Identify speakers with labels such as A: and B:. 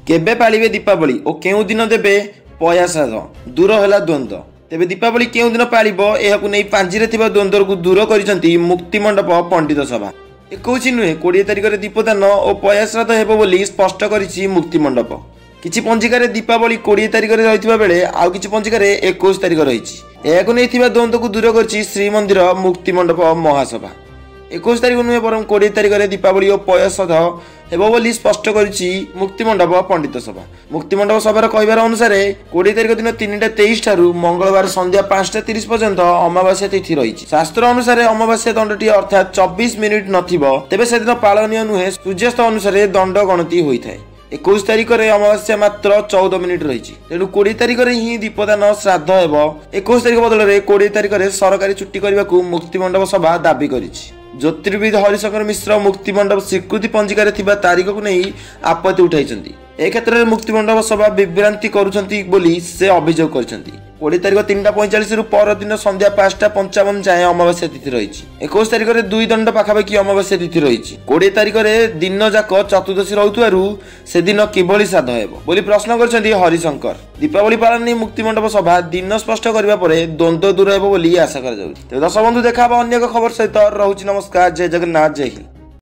A: केबे पालिबे दीपावली और केउ दिन देबे पयासाद दूर है द्वंद्व। तेबे दीपावली केउ दिन पालिबो एहाकु नै पांजिरे थिबा द्वंद्व को दूर करिसंती मुक्तिमंडप पंडित सभा। 21 नुहे 20 तारिख रे दीपदान और पयाश्राद्ध हेबो बोली स्पष्ट करिछि मुक्तिमंडप। किछि पंजिका रे दीपावली 20 तारिख रे रहितबा बेले आउ किछि पंजिका रे 21 तारिख रहिछि। एहाकु नै थिबा द्वंद्व को दूर करिछि श्रीमंदिर मुक्तिमंडप महासभा। 21 तारिख नुहे बरं 20 तारिख रे दीपावली और पयाश्राद्ध हेबो बोली स्पष्ट करिछि मुक्तिमंडप पंडित सभा। मुक्तिमंडप सभार कहिबार अनुसार 20 तारिख दिन 3:23 ठारू मंगलवार संध्या 5:30 पर्यंत अमावास्या तिथि रहिछि। शास्त्र अनुसार अमावास्या दंडटी अर्थात 24 मिनिट नथिबो तेबे सेदिन पालनीय नुहे सूर्यास्त अनुसार दंड गणति होइथाय। 21 तारिख रे अमावास्या मात्र 14 मिनिट रहिछि। तेणु 20 तारिख रे ही दीपदान श्राद्ध हेबो। 21 तारिख बदल रे 20 तारिख रे सरकारी छुट्टी करबाकू मुक्तिमंडप सभा दाबी करिछि। ज्योतिर्विद हरिशंकर मिश्र मुक्तिमंडप स्वीकृति पंजिकार थिबा तारिख को नहीं आपत्ति उठाइछन्ती। ए क्षेत्र में मुक्तिमंडप सभा विभ्रांति करुछन्ती बोली से अभियोग करछन्ती। 20 तारिख 3:45 रु पर दिन संध्या 5:55 जाए अमावास्या तिथि रहिछि। 21 तारिख रे 2 दंड पाखापाखि अमावास्या तिथि रहिछि। 20 तारिख रे दिन जाक चतुर्दशी रहुतुआरु से दिन किभଳି श्राद्ध हेबो बोली प्रश्न करछन्ती हरिशंकर। दीपावली पालन नै मुक्तिमंडप सभा दिन स्पष्ट करबा परे द्वंद्व दूर हेबो बोली आशा करा जाउछि। तो दर्शक बंधु देखा अन्य एक खबर सहित रहुछि। नमस्कार, जय जगन्नाथ, जय हिंद।